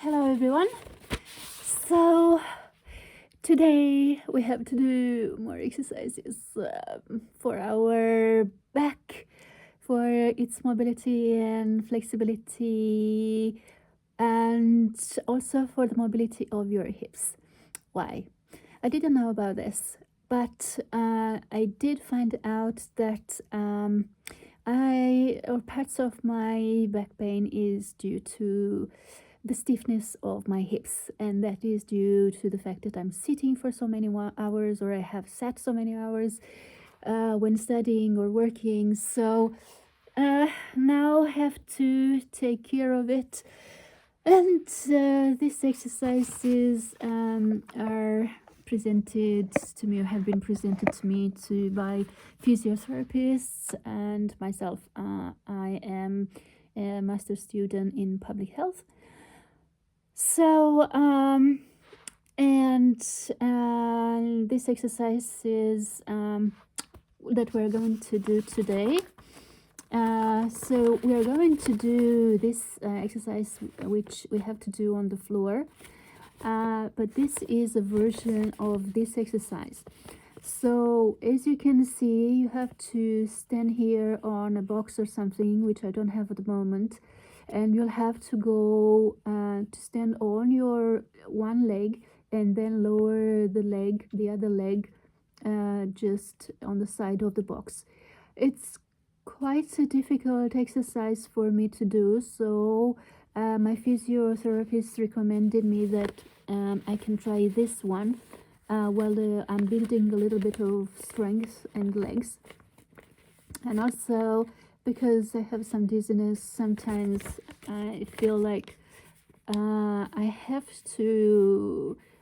Hello everyone. So today we have to do more exercises for our back, for its mobility and flexibility, and also for the mobility of your hips. Why? I didn't know about this, but I did find out that parts of my back pain is due to the stiffness of my hips, and that is due to the fact that I'm sitting for so many hours, or I have sat so many hours when studying or working. So now I have to take care of it, and these exercises are presented to me, or have been presented to me by physiotherapists and myself. I am a master's student in public health. So these exercises that we're going to do today. So we are going to do this exercise, which we have to do on the floor, but this is a version of this exercise. So as you can see, you have to stand here on a box or something, which I don't have at the moment, and you'll have to go to stand on your one leg and then lower the other leg just on the side of the box. It's quite a difficult exercise for me to do, so my physiotherapist recommended me that I can try this one while I'm building a little bit of strength and legs. And also, because I have some dizziness, sometimes I feel like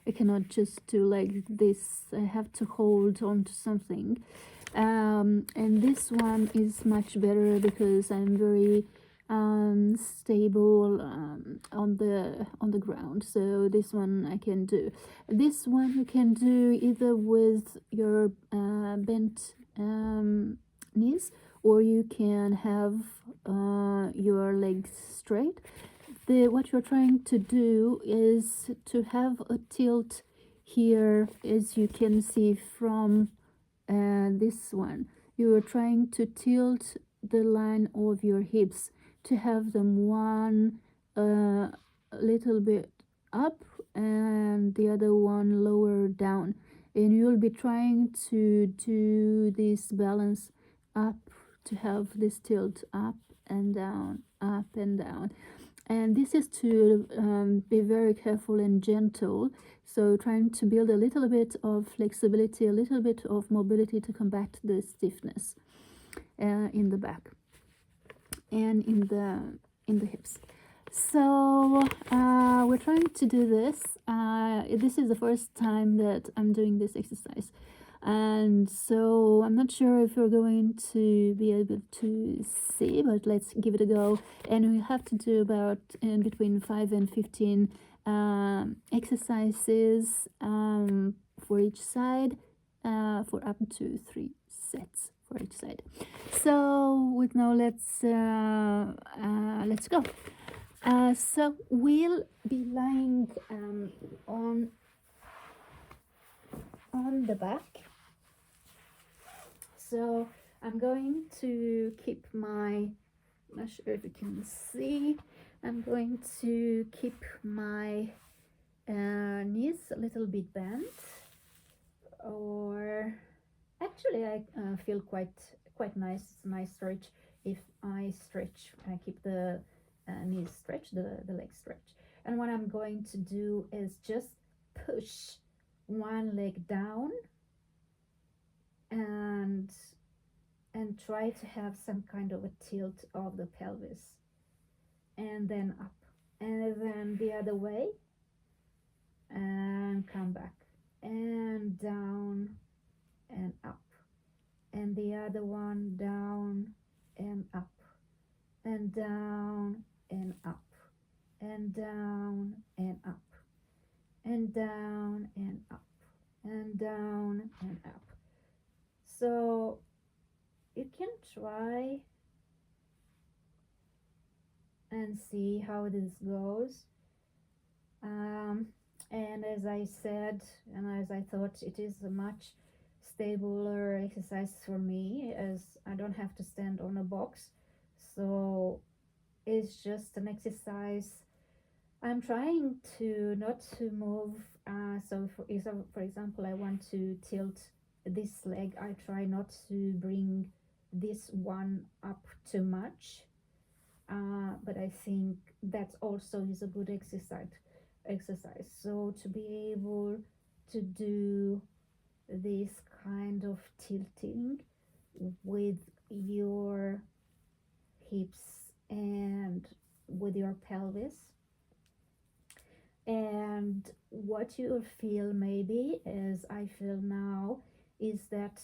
I cannot just do like this. I have to hold on to something. And this one is much better because I'm very stable on the ground. So this one I can do. This one you can do either with your bent knees, or you can have your legs straight. What you're trying to do is to have a tilt here, as you can see from this one. You are trying to tilt the line of your hips to have them one a little bit up and the other one lower down, and you'll be trying to do this balance up, to have this tilt up and down, up and down. And this is to be very careful and gentle, so trying to build a little bit of flexibility, a little bit of mobility to combat the stiffness in the back and in the hips. So we're trying to do this. This is the first time that I'm doing this exercise, and so I'm not sure if you're going to be able to see, but let's give it a go. And we have to do about in between 5 and 15 exercises for each side, for up to 3 sets for each side. So with now, let's go. So we'll be lying on the back. So I'm going to keep I'm not sure if you can see, I'm going to keep my knees a little bit bent, or actually I feel quite nice stretch. If I stretch, I keep the knees stretch, the legs stretch. And what I'm going to do is just push one leg down and try to have some kind of a tilt of the pelvis, and then up, and then the other way, and come back, and down and up, and the other one, down and up, and down and up, and down and up, and down and up, and down and up. So you can try and see how this goes. um, and as I said, and as I thought, it is a much stabler exercise for me, as I don't have to stand on a box. So it's just an exercise. I'm trying to not to move. So for example, I want to tilt this leg. I try not to bring this one up too much. But I think that also is a good exercise. So to be able to do this kind of tilting with your hips and with your pelvis, and what you feel maybe as I feel now is that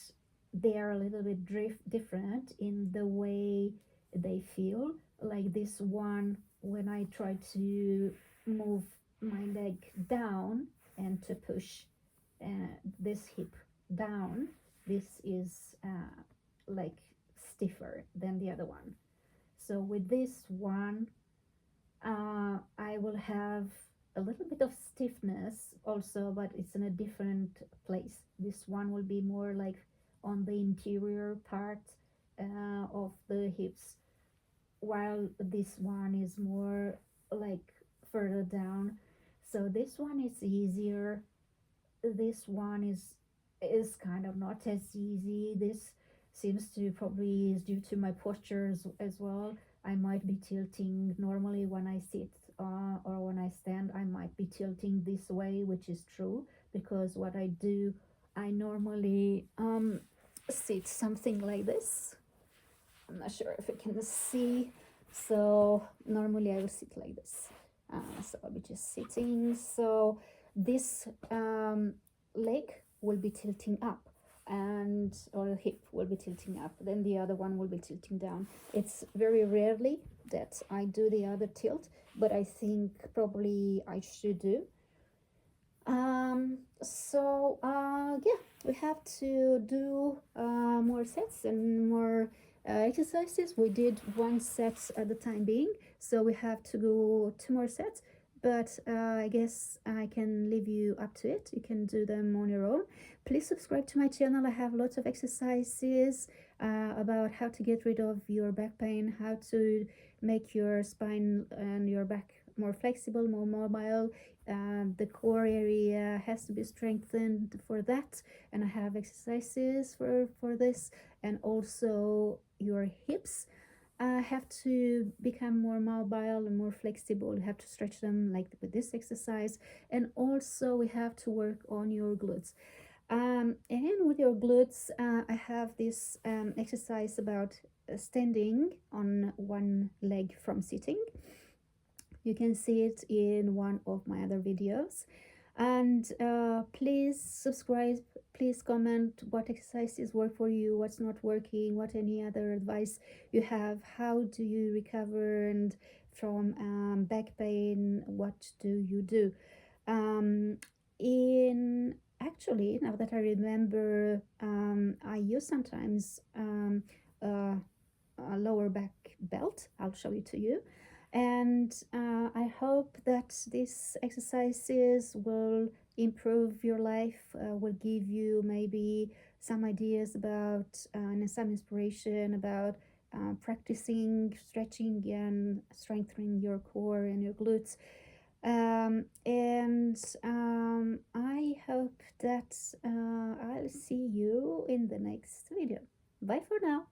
they are a little bit different in the way they feel. Like this one, when I try to move my leg down and to push uh, this hip down, this is like stiffer than the other one. So with this one, I will have a little bit of stiffness also, but it's in a different place. This one will be more like on the interior part of the hips, while this one is more like further down. So this one is easier. This one is kind of not as easy. This seems to probably is due to my posture as well. I might be tilting normally when I sit or when I stand. I might be tilting this way, which is true because what I do, I normally sit something like this. I'm not sure if you can see. So normally I will sit like this. So I'll be just sitting. So this leg will be tilting up, and or the hip will be tilting up. Then the other one will be tilting down. It's very rarely that I do the other tilt, but I think probably I should do. Yeah, we have to do more sets and more exercises. We did one set at the time being, so we have to go two more sets. But I guess I can leave you up to it. You can do them on your own. Please subscribe to my channel. I have lots of exercises about how to get rid of your back pain, how to make your spine and your back more flexible, more mobile. The core area has to be strengthened for that, and I have exercises for this, and also your hips have to become more mobile and more flexible. You have to stretch them like with this exercise, and also we have to work on your glutes. And with your glutes, I have this exercise about standing on one leg from sitting. You can see it in one of my other videos. And please subscribe, please comment what exercises work for you, what's not working, what any other advice you have, how do you recover and from back pain, what do you do. um, in Actually, now that I remember, I use sometimes a lower back belt. I'll show it to you. And I hope that these exercises will improve your life, will give you maybe some ideas about and some inspiration about practicing stretching and strengthening your core and your glutes. And I hope that I'll see you in the next video. Bye for now.